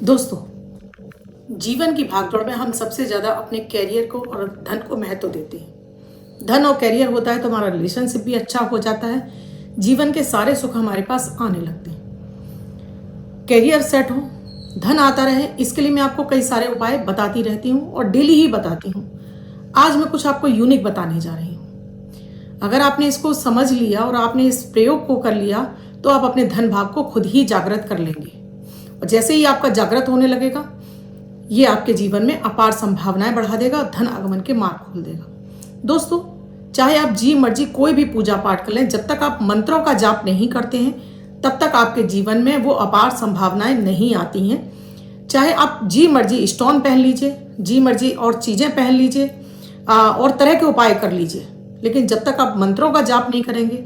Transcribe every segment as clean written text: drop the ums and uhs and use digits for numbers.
दोस्तों, जीवन की भागदौड़ में हम सबसे ज़्यादा अपने करियर को और धन को महत्व देते हैं। धन और करियर होता है तो हमारा रिलेशनशिप भी अच्छा हो जाता है। जीवन के सारे सुख हमारे पास आने लगते हैं। करियर सेट हो, धन आता रहे, इसके लिए मैं आपको कई सारे उपाय बताती रहती हूँ और डेली ही बताती हूँ। आज मैं कुछ आपको यूनिक बताने जा रही हूँ। अगर आपने इसको समझ लिया और आपने इस प्रयोग को कर लिया तो आप अपने धन भाग को खुद ही जागृत कर लेंगे। और जैसे ही आपका जागृत होने लगेगा, ये आपके जीवन में अपार संभावनाएं बढ़ा देगा और धन आगमन के मार्ग खोल देगा। दोस्तों, चाहे आप जी मर्जी कोई भी पूजा पाठ कर लें, जब तक आप मंत्रों का जाप नहीं करते हैं तब तक आपके जीवन में वो अपार संभावनाएं नहीं आती हैं। चाहे आप जी मर्जी स्टोन पहन लीजिए, जी मर्जी और चीजें पहन लीजिए और तरह के उपाय कर लीजिए, लेकिन जब तक आप मंत्रों का जाप नहीं करेंगे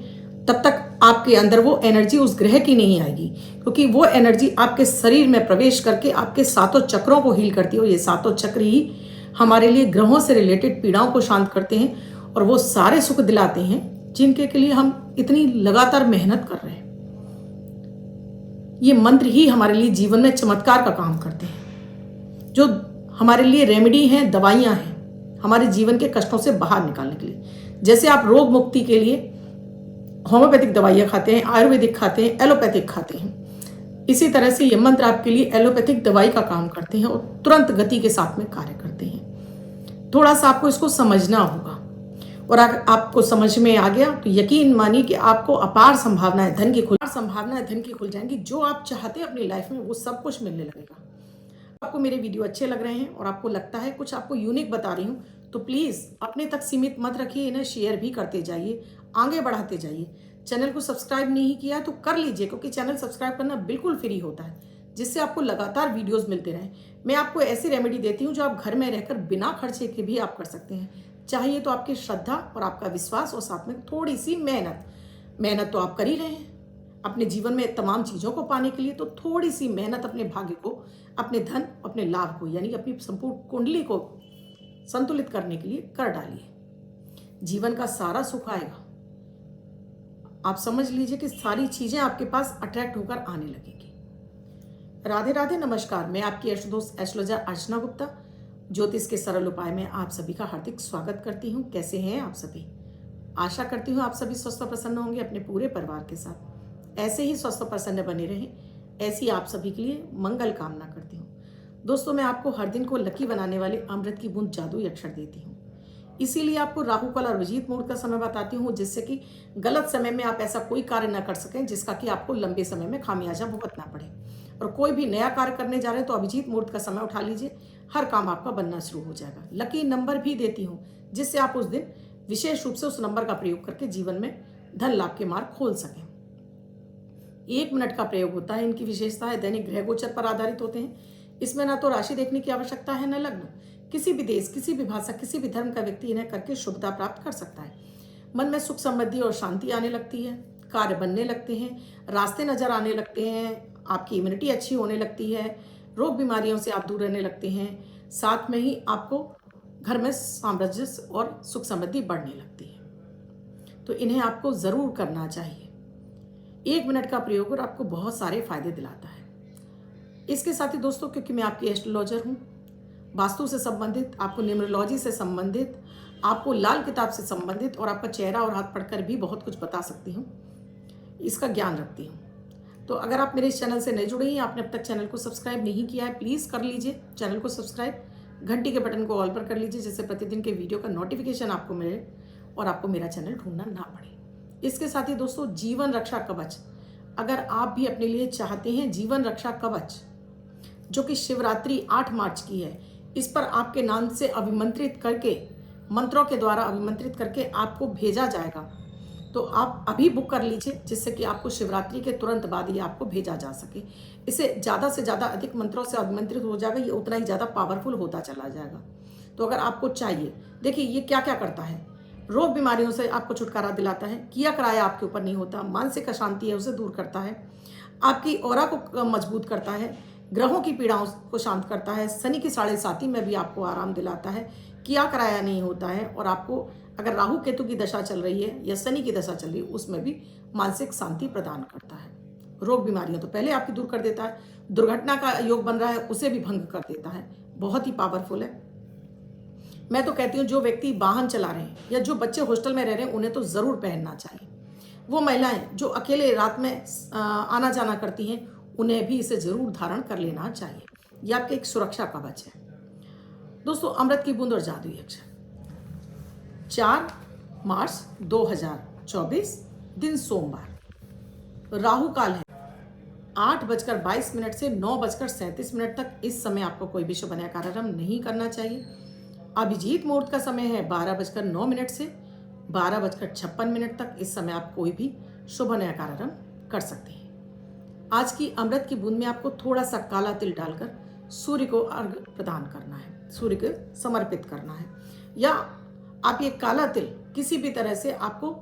तब तक आपके अंदर वो एनर्जी उस ग्रह की नहीं आएगी, क्योंकि वो एनर्जी आपके शरीर में प्रवेश करके आपके सातों चक्रों को हील करती है। और ये सातों चक्र ही हमारे लिए ग्रहों से रिलेटेड पीड़ाओं को शांत करते हैं और वो सारे सुख दिलाते हैं जिनके के लिए हम इतनी लगातार मेहनत कर रहे हैं। ये मंत्र ही हमारे लिए जीवन में चमत्कार का काम करते हैं, जो हमारे लिए रेमेडी हैं, दवाइयां हैं हमारे जीवन के कष्टों से बाहर निकालने के लिए। जैसे आप रोग मुक्ति के लिए होम्योपैथिक दवाइयाँ खाते हैं, आयुर्वेदिक खाते हैं, एलोपैथिक खाते हैं, इसी तरह से ये मंत्र आपके लिए एलोपैथिक दवाई का काम करते हैं और तुरंत गति के साथ में कार्य करते हैं। थोड़ा सा आपको इसको समझना होगा और अगर आपको समझ में आ गया तो यकीन मानिए कि आपको अपार संभावनाएं धन की खुल जाएंगी। जो आप चाहते हैं अपनी लाइफ में वो सब कुछ मिलने लगेगा। आपको मेरे वीडियो अच्छे लग रहे हैं और आपको लगता है कुछ आपको यूनिक बता रही हूँ तो प्लीज़ अपने तक सीमित मत रखिए, इन्हें शेयर भी करते जाइए, आगे बढ़ाते जाइए। चैनल को सब्सक्राइब नहीं किया तो कर लीजिए, क्योंकि चैनल सब्सक्राइब करना बिल्कुल फ्री होता है, जिससे आपको लगातार वीडियोस मिलते रहें। मैं आपको ऐसी रेमेडी देती हूँ जो आप घर में रहकर बिना खर्चे के भी आप कर सकते हैं। चाहिए तो आपकी श्रद्धा और आपका विश्वास और साथ में थोड़ी सी मेहनत तो आप कर ही रहे हैं अपने जीवन में तमाम चीज़ों को पाने के लिए, तो थोड़ी सी मेहनत अपने भाग्य को, अपने धन, अपने लाभ को, यानी अपनी संपूर्ण कुंडली को संतुलित करने के लिए कर डालिए। जीवन का सारा सुख आएगा। आप समझ लीजिए कि सारी चीजें आपके पास अट्रैक्ट होकर आने लगेंगी। राधे राधे, नमस्कार। मैं आपकी एस्ट्रोदोस्त एस्ट्रोलॉजर अर्चना गुप्ता ज्योतिष के सरल उपाय में आप सभी का हार्दिक स्वागत करती हूँ। कैसे हैं आप सभी? आशा करती हूँ आप सभी स्वस्थ और प्रसन्न होंगे अपने पूरे परिवार के साथ। ऐसे ही स्वस्थ और प्रसन्न बने रहें, ऐसी आप सभी के लिए मंगल कामना करती हूँ। दोस्तों, मैं आपको हर दिन को लकी बनाने वाले अमृत की बूंद जादुई अक्षर देती हूँ। इसीलिए आपको राहु काल और अभिजीत मुहूर्त का समय बताती हूँ, जिससे कि गलत समय में आप ऐसा कोई कार्य न कर सकें जिसका कि आपको लंबे समय में खामियाजा भुगतना पड़े। और कोई भी नया कार्य करने जा रहे हैं तो अभिजीत मुहूर्त का समय उठा लीजिए, हर काम आपका बनना शुरू हो जाएगा। लकी नंबर भी देती हूँ, जिससे आप उस दिन विशेष रूप से उस नंबर का प्रयोग करके जीवन में धन लाभ के मार्ग खोल सकें। 1 मिनट का प्रयोग होता है। इनकी विशेषता है दैनिक ग्रह गोचर पर आधारित होते हैं। इसमें ना तो राशि देखने की आवश्यकता है, न लग्न। किसी भी देश, किसी भी भाषा, किसी भी धर्म का व्यक्ति इन्हें करके शुभता प्राप्त कर सकता है। मन में सुख, समृद्धि और शांति आने लगती है, कार्य बनने लगते हैं, रास्ते नजर आने लगते हैं, आपकी इम्यूनिटी अच्छी होने लगती है, रोग बीमारियों से आप दूर रहने लगते हैं, साथ में ही आपको घर में साम्राज्य और सुख समृद्धि बढ़ने लगती है। तो इन्हें आपको जरूर करना चाहिए। 1 मिनट का प्रयोग और आपको बहुत सारे फायदे दिलाता है। इसके साथ ही दोस्तों, क्योंकि मैं आपकी एस्ट्रोलॉजर हूँ, वास्तु से संबंधित, आपको न्यूमरोलॉजी से संबंधित, आपको लाल किताब से संबंधित और आपका चेहरा और हाथ पढ़कर भी बहुत कुछ बता सकती हूँ, इसका ज्ञान रखती हूँ। तो अगर आप मेरे इस चैनल से नहीं जुड़े हैं, आपने अब तक चैनल को सब्सक्राइब नहीं किया है, प्लीज़ कर लीजिए चैनल को सब्सक्राइब, घंटी के बटन को ऑल पर कर लीजिए, जिससे प्रतिदिन के वीडियो का नोटिफिकेशन आपको मिले और आपको मेरा चैनल ढूंढना ना पड़े। इसके साथ ही दोस्तों, जीवन रक्षा कवच, अगर आप भी अपने लिए चाहते हैं जीवन रक्षा कवच, जो कि शिवरात्रि 8 मार्च की है, इस पर आपके नाम से अभिमंत्रित करके, मंत्रों के द्वारा अभिमंत्रित करके आपको भेजा जाएगा। तो आप अभी बुक कर लीजिए, जिससे कि आपको शिवरात्रि के तुरंत बाद ये आपको भेजा जा सके। इसे ज़्यादा से ज़्यादा अधिक मंत्रों से अभिमंत्रित हो जाएगा, ये उतना ही ज़्यादा पावरफुल होता चला जाएगा। तो अगर आपको चाहिए, देखिए ये क्या क्या करता है। रोग बीमारियों से आपको छुटकारा दिलाता है, किया कराया आपके ऊपर नहीं होता, मानसिक अशांति है उसे दूर करता है, आपकी ऑरा को मजबूत करता है, ग्रहों की पीड़ाओं को शांत करता है, शनि की 7.5 में भी आपको आराम दिलाता है, किया कराया नहीं होता है, और आपको अगर राहु केतु की दशा चल रही है या शनि की दशा चल रही है उसमें भी मानसिक शांति प्रदान करता है। रोग बीमारियां तो पहले आपकी दूर कर देता है, दुर्घटना का योग बन रहा है उसे भी भंग कर देता है, बहुत ही पावरफुल है। मैं तो कहती हूँ जो व्यक्ति वाहन चला रहे हैं या जो बच्चे हॉस्टल में रह रहे हैं उन्हें तो ज़रूर पहनना चाहिए। वो महिलाएं जो अकेले रात में आना जाना करती हैं उन्हें भी इसे ज़रूर धारण कर लेना चाहिए। यह आपके एक सुरक्षा कवच है। दोस्तों, अमृत की बूंद और जादुई अक्षर। 4 मार्च 2024, दिन सोमवार, राहु काल है 8:22 से 9:37 तक। इस समय आपको कोई भी शुभ कार्यारंभ नहीं करना चाहिए। अभिजीत मुहूर्त का समय है 12:09 से 12:56 तक। इस समय आप कोई भी शुभ कार्यारंभ कर सकते हैं। आज की अमृत की बूंद में आपको थोड़ा सा काला तिल डालकर सूर्य को अर्घ प्रदान करना है, सूर्य को समर्पित करना है। या आप ये काला तिल किसी भी तरह से आपको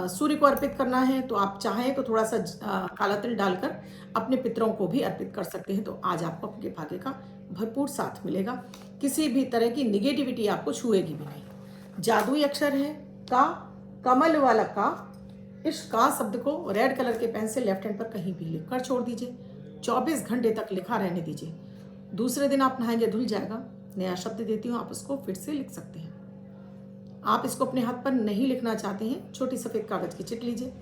सूर्य को अर्पित करना है तो आप चाहें तो थोड़ा सा काला तिल डालकर अपने पितरों को भी अर्पित कर सकते हैं। तो आज आपको अपने भाग्य का भरपूर साथ मिलेगा, किसी भी तरह की निगेटिविटी आपको छुएगी भी नहीं। जादुई अक्षर है का, कमल वाला का। इस का शब्द को रेड कलर के पेन से लेफ्ट हैंड पर कहीं भी लिख कर छोड़ दीजिए। 24 घंटे तक लिखा रहने दीजिए। दूसरे दिन आप नहाएंगे धुल जाएगा। नया शब्द देती हूँ, आप उसको फिर से लिख सकते हैं। आप इसको अपने हाथ पर नहीं लिखना चाहते हैं, छोटी सफ़ेद कागज़ की चिट लीजिए,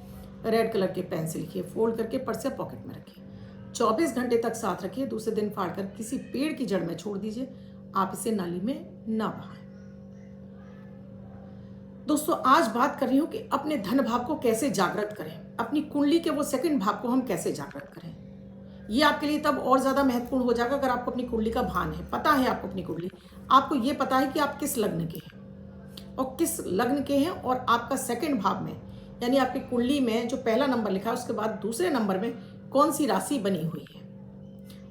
रेड कलर के पेन से लिखिए, फोल्ड करके पर्स या पॉकेट में रखिए। 24 घंटे तक साथ रखिए। दूसरे दिन फाड़कर किसी पेड़ की जड़ में छोड़ दीजिए। आप इसे नाली में ना बहाएं। दोस्तों, आज बात कर रही हूँ कि अपने धन भाव को कैसे जागृत करें। अपनी कुंडली के वो सेकंड भाव को हम कैसे जागृत करें। ये आपके लिए तब और ज़्यादा महत्वपूर्ण हो जाएगा अगर आपको अपनी कुंडली का भान है, पता है आपको अपनी कुंडली, आपको ये पता है कि आप किस लग्न के हैं और किस लग्न के हैं, और आपका सेकंड भाव में यानी आपकी कुंडली में जो पहला नंबर लिखा है उसके बाद दूसरे नंबर में कौन सी राशि बनी हुई है,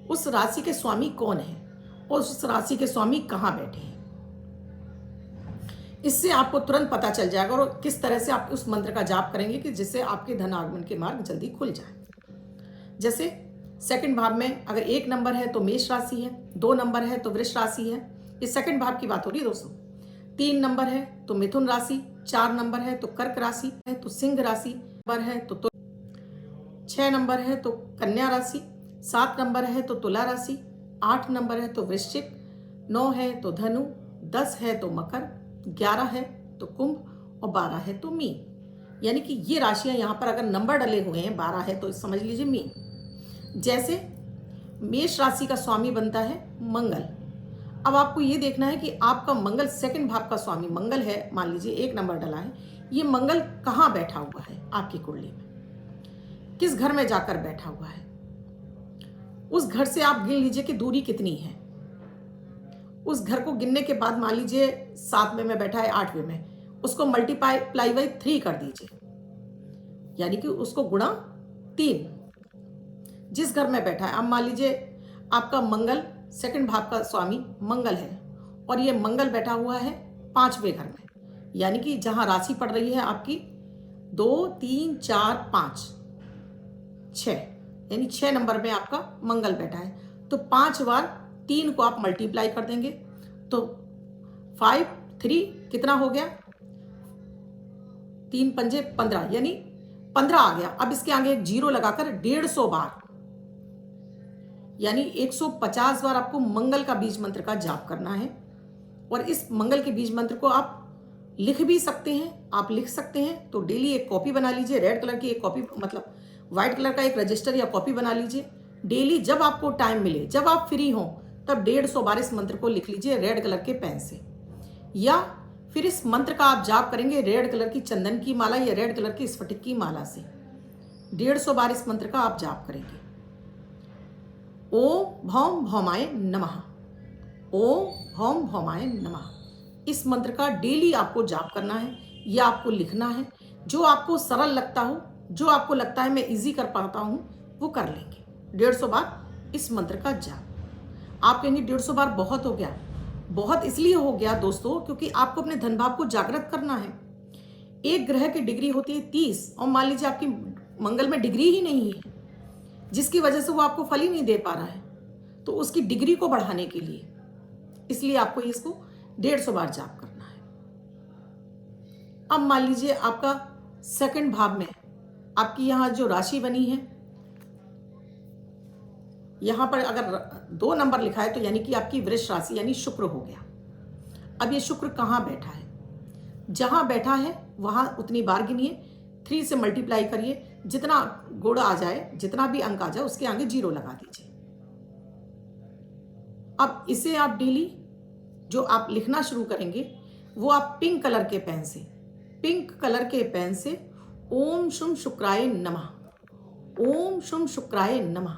उस राशि के स्वामी कौन है और उस राशि के स्वामी कहाँ बैठे हैं। इससे आपको तुरंत पता चल जाएगा और किस तरह से आप उस मंत्र का जाप करेंगे कि जिससे आपके धन आगमन के मार्ग जल्दी खुल जाए। जैसे सेकंड भाव में अगर 1 नंबर है तो मेष राशि है, 2 नंबर है तो वृष राशि है। ये सेकंड भाव की बात हो रही है दोस्तों। 3 नंबर है तो मिथुन राशि, 4 नंबर है तो कर्क राशि है तो सिंह राशि, नंबर है तो 6 नंबर है तो कन्या राशि, 7 नंबर है तो तुला राशि, 8 नंबर है तो वृश्चिक, 9 है तो धनु, 10 है तो मकर, 11 है तो कुंभ और 12 है तो मीन। यानी कि ये राशियां यहाँ पर अगर नंबर डले हुए हैं 12 है तो समझ लीजिए मीन। जैसे मेष राशि का स्वामी बनता है मंगल। अब आपको ये देखना है कि आपका मंगल सेकंड भाव का स्वामी मंगल है, मान लीजिए 1 नंबर डला है, ये मंगल कहाँ बैठा हुआ है आपकी कुंडली में, किस घर में जाकर बैठा हुआ है। उस घर से आप गिन लीजिए कि दूरी कितनी है। उस घर को गिनने के बाद मान लीजिए 7वें में बैठा है, 8वें में, उसको मल्टीप्लाई बाई 3 कर दीजिए, यानी कि उसको गुणा 3 जिस घर में बैठा है। अब मान लीजिए आपका मंगल सेकंड भाव का स्वामी मंगल है और ये मंगल बैठा हुआ है 5वें घर में, यानी कि जहां राशि पड़ रही है आपकी 2, 3, 4, 5, 6, यानी 6 नंबर में आपका मंगल बैठा है। तो 5 बार 3 को आप मल्टीप्लाई कर देंगे तो 5, 3 कितना हो गया, 3 पंजे 15, यानी 15 आ गया। अब इसके आगे एक 0 लगाकर 150 बार यानी 150 बार आपको मंगल का बीज मंत्र का जाप करना है। और इस मंगल के बीज मंत्र को आप लिख भी सकते हैं, आप लिख सकते हैं तो डेली एक कॉपी बना लीजिए, रेड कलर की एक कॉपी, मतलब व्हाइट कलर का एक रजिस्टर या कॉपी बना लीजिए। डेली जब आपको टाइम मिले, जब आप फ्री हों, तब 150 बार इस मंत्र को लिख लीजिए रेड कलर के पेन से। या फिर इस मंत्र का आप जाप करेंगे रेड कलर की चंदन की माला या रेड कलर की स्फटिक की माला से। 150 बार इस मंत्र का आप जाप करेंगे। ओम भौम भौमाय नमः, ओम भौम भौमाय नमः। इस मंत्र का डेली आपको जाप करना है या आपको लिखना है। जो आपको सरल लगता हो, जो आपको लगता है मैं इजी कर पाता हूं, वो कर लेंगे। 150 बार इस मंत्र का जाप। आप कहेंगे 150 बार बहुत हो गया। बहुत इसलिए हो गया दोस्तों क्योंकि आपको अपने धन भाव को जागृत करना है। एक ग्रह की डिग्री होती है 30 और मान लीजिए आपकी मंगल में डिग्री ही नहीं है, जिसकी वजह से वो आपको फल ही नहीं दे पा रहा है, तो उसकी डिग्री को बढ़ाने के लिए इसलिए आपको इसको 150 बार जाप करना है। अब मान लीजिए आपका सेकंड भाव में आपकी यहां जो राशि बनी है यहाँ पर अगर 2 नंबर लिखा है तो यानी कि आपकी वृष राशि यानी शुक्र हो गया। अब ये शुक्र कहाँ बैठा है? जहाँ बैठा है वहाँ उतनी बार गिनिए, 3 से मल्टीप्लाई करिए, जितना गुण आ जाए, जितना भी अंक आ जाए उसके आगे 0 लगा दीजिए। अब इसे आप डेली जो आप लिखना शुरू करेंगे वो आप पिंक कलर के पेन से ओम शुम शुक्राय नमः, ओम शुम शुक्राय नमः,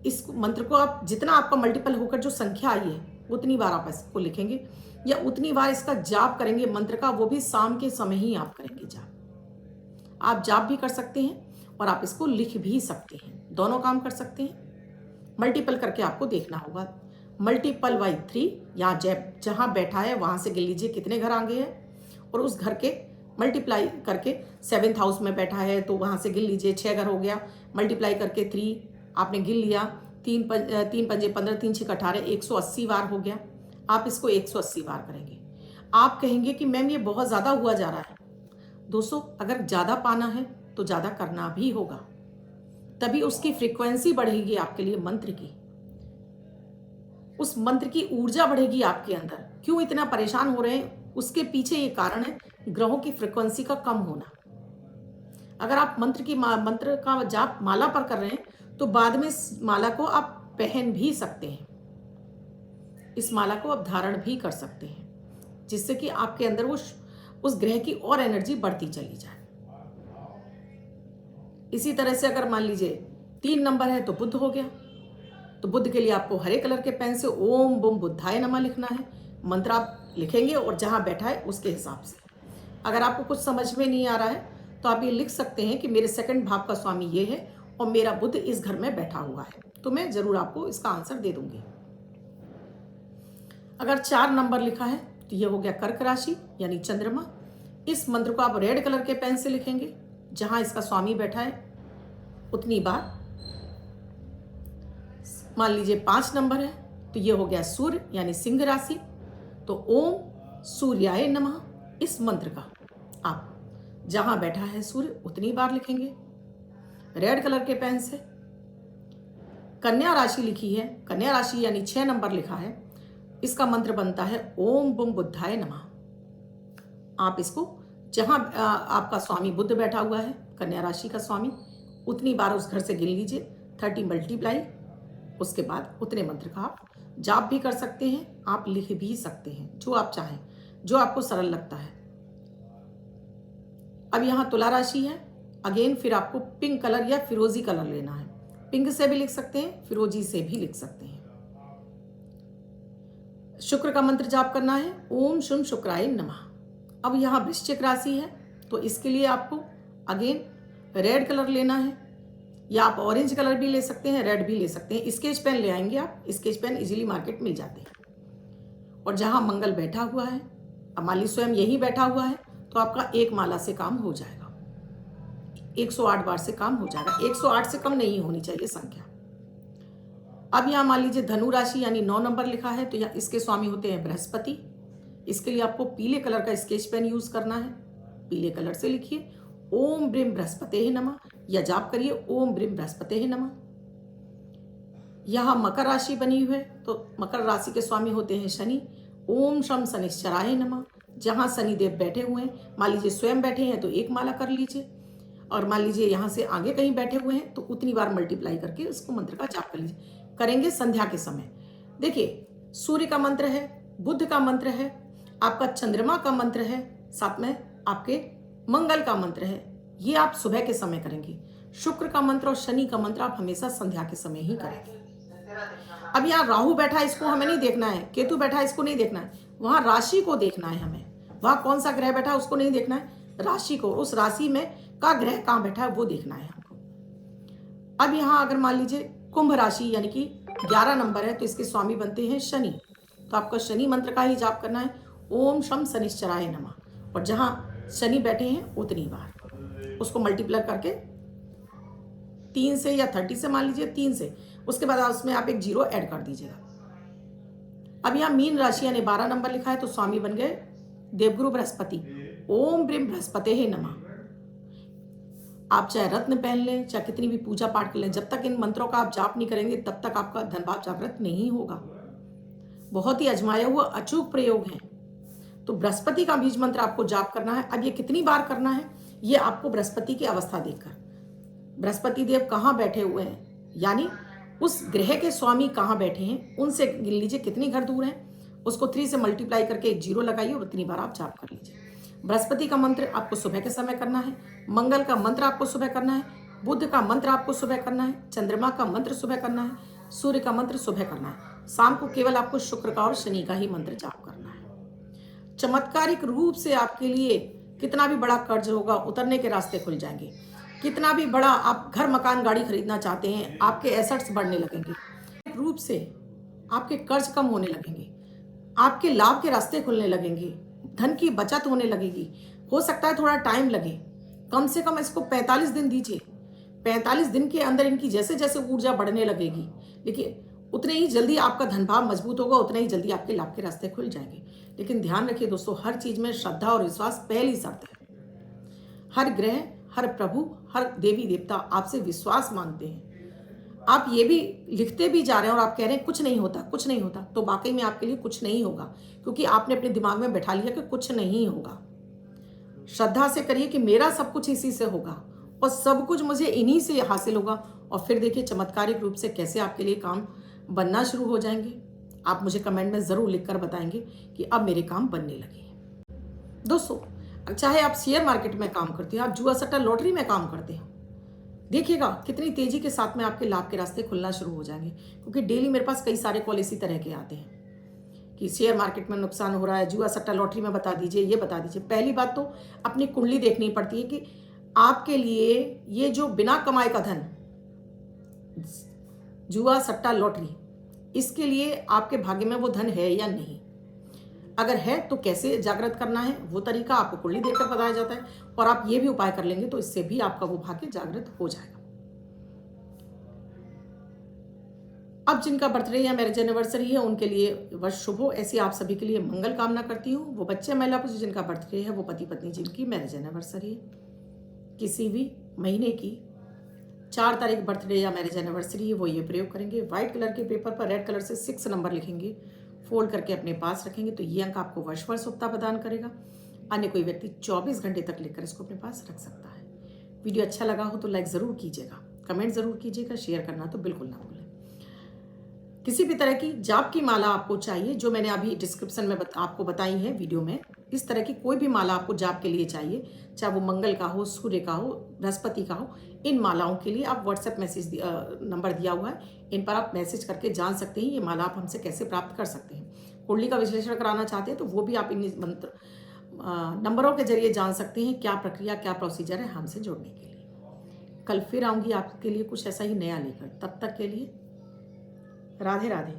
इस मंत्र को आप जितना आपका मल्टीपल होकर जो संख्या आई है उतनी बार आप इसको लिखेंगे या उतनी बार इसका जाप करेंगे मंत्र का, वो भी शाम के समय ही आप करेंगे जाप। आप जाप भी कर सकते हैं और आप इसको लिख भी सकते हैं, दोनों काम कर सकते हैं। मल्टीपल करके आपको देखना होगा, मल्टीपल बाई 3, यहाँ जहाँ बैठा है वहाँ से गिन लीजिए कितने घर आगे हैं और उस घर के मल्टीप्लाई करके 7th हाउस में बैठा है तो वहाँ से गिन लीजिए 6 घर हो गया, मल्टीप्लाई करके 3 आपने गिन लिया, 3 पंजे 15, 3 6 18, 180 बार हो गया। आप इसको 180 बार करेंगे। आप कहेंगे कि मैम ये बहुत ज़्यादा हुआ जा रहा है। दोस्तों अगर ज़्यादा पाना है तो ज़्यादा करना भी होगा, तभी उसकी फ्रीक्वेंसी बढ़ेगी आपके लिए, मंत्र की, उस मंत्र की ऊर्जा बढ़ेगी आपके अंदर। क्यों इतना परेशान हो रहे हैं उसके पीछे ये कारण है ग्रहों की फ्रीक्वेंसी का कम होना। अगर आप मंत्र का जाप माला पर कर रहे हैं तो बाद में इस माला को आप पहन भी सकते हैं, इस माला को आप धारण भी कर सकते हैं, जिससे कि आपके अंदर उस ग्रह की और एनर्जी बढ़ती चली जाए। इसी तरह से अगर मान लीजिए 3 नंबर है तो बुध हो गया, तो बुध के लिए आपको हरे कलर के पेन से ओम बुम बुद्धाय नमः लिखना है। मंत्र आप लिखेंगे और जहां बैठा है उसके हिसाब से। अगर आपको कुछ समझ में नहीं आ रहा है तो आप ये लिख सकते हैं कि मेरे 2nd भाव का स्वामी ये है और मेरा बुध इस घर में बैठा हुआ है, तो मैं जरूर आपको इसका आंसर दे दूंगी। अगर 4 नंबर लिखा है तो ये हो गया कर्क राशि यानी चंद्रमा। इस मंत्र को आप रेड कलर के पेन से लिखेंगे, जहां इसका स्वामी बैठा है उतनी बार। मान लीजिए 5 नंबर है तो ये हो गया सूर्य यानी सिंह राशि, तो ओम सूर्याय नमः, इस मंत्र का आप जहां बैठा है सूर्य उतनी बार लिखेंगे रेड कलर के पेन से। कन्या राशि लिखी है, कन्या राशि यानी 6 नंबर लिखा है, इसका मंत्र बनता है ओम बुम बुद्धाय नमः। आप इसको जहां आपका स्वामी बुद्ध बैठा हुआ है, कन्या राशि का स्वामी, उतनी बार उस घर से गिन लीजिए, 30 मल्टीप्लाई, उसके बाद उतने मंत्र का आप जाप भी कर सकते हैं, आप लिख भी सकते हैं, जो आप चाहें, जो आपको सरल लगता है। अब यहाँ तुला राशि है, अगेन फिर आपको पिंक कलर या फिरोजी कलर लेना है, पिंक से भी लिख सकते हैं, फिरोजी से भी लिख सकते हैं। शुक्र का मंत्र जाप करना है ओम शुम शुक्राय नमः। अब यहाँ वृश्चिक राशि है तो इसके लिए आपको अगेन रेड कलर लेना है, या आप ऑरेंज कलर भी ले सकते हैं, रेड भी ले सकते हैं। स्केच पेन ले आएंगे आप, स्केच पेन इजीली मार्केट मिल जाते हैं। और जहां मंगल बैठा हुआ है, अब मान लीजिए स्वयं यही बैठा हुआ है, तो आपका 1 माला से काम हो जाएगा, 108 बार से काम हो जाएगा, 108 से कम नहीं होनी चाहिए संख्या। अब यहाँ मान लीजिए धनु राशि यानी 9 नंबर लिखा है, तो यहाँ इसके स्वामी होते हैं बृहस्पति। इसके लिए आपको पीले कलर का स्केच पेन यूज करना है, पीले कलर से लिखिए ओम ब्रीम बृहस्पते नमः, या जाप करिए ओम ब्रीम बृहस्पते नमः। यहाँ मकर राशि बनी हुई है तो मकर राशि के स्वामी होते हैं शनि, ओम शम शनिश्चराय नमः। जहाँ शनिदेव बैठे हुए हैं, मान लीजिए स्वयं बैठे हैं तो 1 माला कर लीजिए, और मान लीजिए यहाँ से आगे कहीं बैठे हुए हैं तो उतनी बार मल्टीप्लाई करके उसको मंत्र का जाप कर लीजिए। करेंगे संध्या के समय। देखिए सूर्य का मंत्र है, बुध का मंत्र है, आपका चंद्रमा का मंत्र है, साथ में आपके मंगल का मंत्र है, ये आप सुबह के समय करेंगे। शुक्र का मंत्र और शनि का मंत्र आप हमेशा संध्या के समय ही करेंगे। अब यहाँ राहु बैठा है, इसको हमें नहीं देखना है, केतु बैठा है, इसको नहीं देखना है, वहां राशि को देखना है हमें। वहां कौन सा ग्रह बैठा है उसको नहीं देखना है, राशि को, उस राशि में का ग्रह कहाँ बैठा है वो देखना है हमको। अब यहाँ अगर मान लीजिए कुंभ राशि यानी कि 11 नंबर है तो इसके स्वामी बनते हैं शनि, तो आपका शनि मंत्र का ही जाप करना है ओम शम शनिश्चराय नमः, और जहां शनि बैठे हैं उतनी बार उसको मल्टीप्लाई करके 3 से या 30 से, मान लीजिए 3 से, उसके बाद उसमें आप एक 0 ऐड कर दीजिएगा। अब यहाँ मीन राशि यानी 12 नंबर लिखा है तो स्वामी बन गए देवगुरु बृहस्पति, ओम ब्रीम बृहस्पते नमः। आप चाहे रत्न पहन लें, चाहे कितनी भी पूजा पाठ कर लें, जब तक इन मंत्रों का आप जाप नहीं करेंगे तब तक आपका धन भाव जागृत नहीं होगा। बहुत ही आजमाया हुआ अचूक प्रयोग है। तो बृहस्पति का बीज मंत्र आपको जाप करना है। अब ये कितनी बार करना है, ये आपको बृहस्पति की अवस्था देखकर, बृहस्पति देव कहाँ बैठे हुए हैं, यानी उस ग्रह के स्वामी कहाँ बैठे हैं, उनसे गिन लीजिए कितनी घर दूर है, उसको 3 से मल्टीप्लाई करके एक 0 लगाइए और उतनी बार आप जाप कर लीजिए। बृहस्पति का मंत्र आपको सुबह के समय करना है, मंगल का मंत्र आपको सुबह करना है, बुध का मंत्र आपको सुबह करना है, चंद्रमा का मंत्र सुबह करना है, सूर्य का मंत्र सुबह करना है। शाम को केवल आपको शुक्र का और शनि का ही मंत्र जाप करना है। चमत्कारिक रूप से आपके लिए कितना भी बड़ा कर्ज होगा, उतरने के रास्ते खुल जाएंगे। कितना भी बड़ा आप घर मकान गाड़ी खरीदना चाहते हैं, आपके एसेट्स बढ़ने लगेंगे। रूप से आपके कर्ज कम होने लगेंगे, आपके लाभ के रास्ते खुलने लगेंगे, धन की बचत होने लगेगी। हो सकता है थोड़ा टाइम लगे, कम से कम इसको 45 दिन दीजिए। 45 दिन के अंदर इनकी जैसे जैसे ऊर्जा बढ़ने लगेगी, लेकिन उतने ही जल्दी आपका धन भाव मजबूत होगा, उतने ही जल्दी आपके लाभ के रास्ते खुल जाएंगे। लेकिन ध्यान रखिए दोस्तों, हर चीज में श्रद्धा और विश्वास पहली शर्त है। हर ग्रह, हर प्रभु, हर देवी देवता आपसे विश्वास मांगते हैं। आप ये भी लिखते भी जा रहे हैं और आप कह रहे हैं कुछ नहीं होता, कुछ नहीं होता, तो वाकई में आपके लिए कुछ नहीं होगा, क्योंकि आपने अपने दिमाग में बैठा लिया कि कुछ नहीं होगा। श्रद्धा से करिए कि मेरा सब कुछ इसी से होगा और सब कुछ मुझे इन्हीं से हासिल होगा, और फिर देखिए चमत्कारिक रूप से कैसे आपके लिए काम बनना शुरू हो जाएंगे। आप मुझे कमेंट में ज़रूर लिखकर बताएंगे कि अब मेरे काम बनने लगे हैं। दोस्तों, चाहे आप शेयर मार्केट में काम करते हो, आप जुआ सट्टा लॉटरी में काम करते हो, देखिएगा कितनी तेजी के साथ में आपके लाभ के रास्ते खुलना शुरू हो जाएंगे। क्योंकि डेली मेरे पास कई सारे कॉल इसी तरह के आते हैं कि शेयर मार्केट में नुकसान हो रहा है, जुआ सट्टा लॉटरी में बता दीजिए, ये बता दीजिए। पहली बात तो अपनी कुंडली देखनी पड़ती है कि आपके लिए ये जो बिना कमाई का धन, जुआ सट्टा लॉटरी, इसके लिए आपके भाग्य में वो धन है या नहीं। अगर है तो कैसे जागृत करना है, वो तरीका आपको कुंडली देखकर बताया जाता है, और आप ये भी उपाय कर लेंगे तो इससे भी आपका वो भाग्य जागृत हो जाएगा। अब जिनका बर्थडे या मैरिज एनिवर्सरी है उनके लिए वर्ष शुभ हो, ऐसी आप सभी के लिए मंगल कामना करती हूँ। वो बच्चे महिला पुरुष जिनका बर्थडे है, वो पति पत्नी जिनकी मैरिज एनिवर्सरी है, किसी भी महीने की 4 तारीख बर्थडे या मैरिज एनिवर्सरी है, वो ये प्रयोग करेंगे। व्हाइट कलर के पेपर पर रेड कलर से 6 नंबर लिखेंगे, फोल्ड करके अपने पास रखेंगे, तो ये अंक आपको वर्ष वर्ष शुभता प्रदान करेगा। अन्य कोई व्यक्ति 24 घंटे तक लेकर इसको अपने पास रख सकता है। वीडियो अच्छा लगा हो तो लाइक ज़रूर कीजिएगा, कमेंट ज़रूर कीजिएगा, शेयर करना तो बिल्कुल ना भूलें। किसी भी तरह की जाप की माला आपको चाहिए, जो मैंने अभी डिस्क्रिप्शन में आपको बताई है वीडियो में, इस तरह की कोई भी माला आपको जाप के लिए चाहिए, चाहे वो मंगल का हो, सूर्य का हो, बृहस्पति का हो, इन मालाओं के लिए आप व्हाट्सएप मैसेज नंबर दिया हुआ है, इन पर आप मैसेज करके जान सकते हैं ये माला आप हमसे कैसे प्राप्त कर सकते हैं। कुंडली का विश्लेषण कराना चाहते हैं तो वो भी आप इन मंत्र नंबरों के जरिए जान सकते हैं क्या प्रक्रिया, क्या प्रोसीजर है हमसे जुड़ने के लिए। कल फिर आऊँगी आपके लिए कुछ ऐसा ही नया लेकर, तब तक के लिए राधे राधे।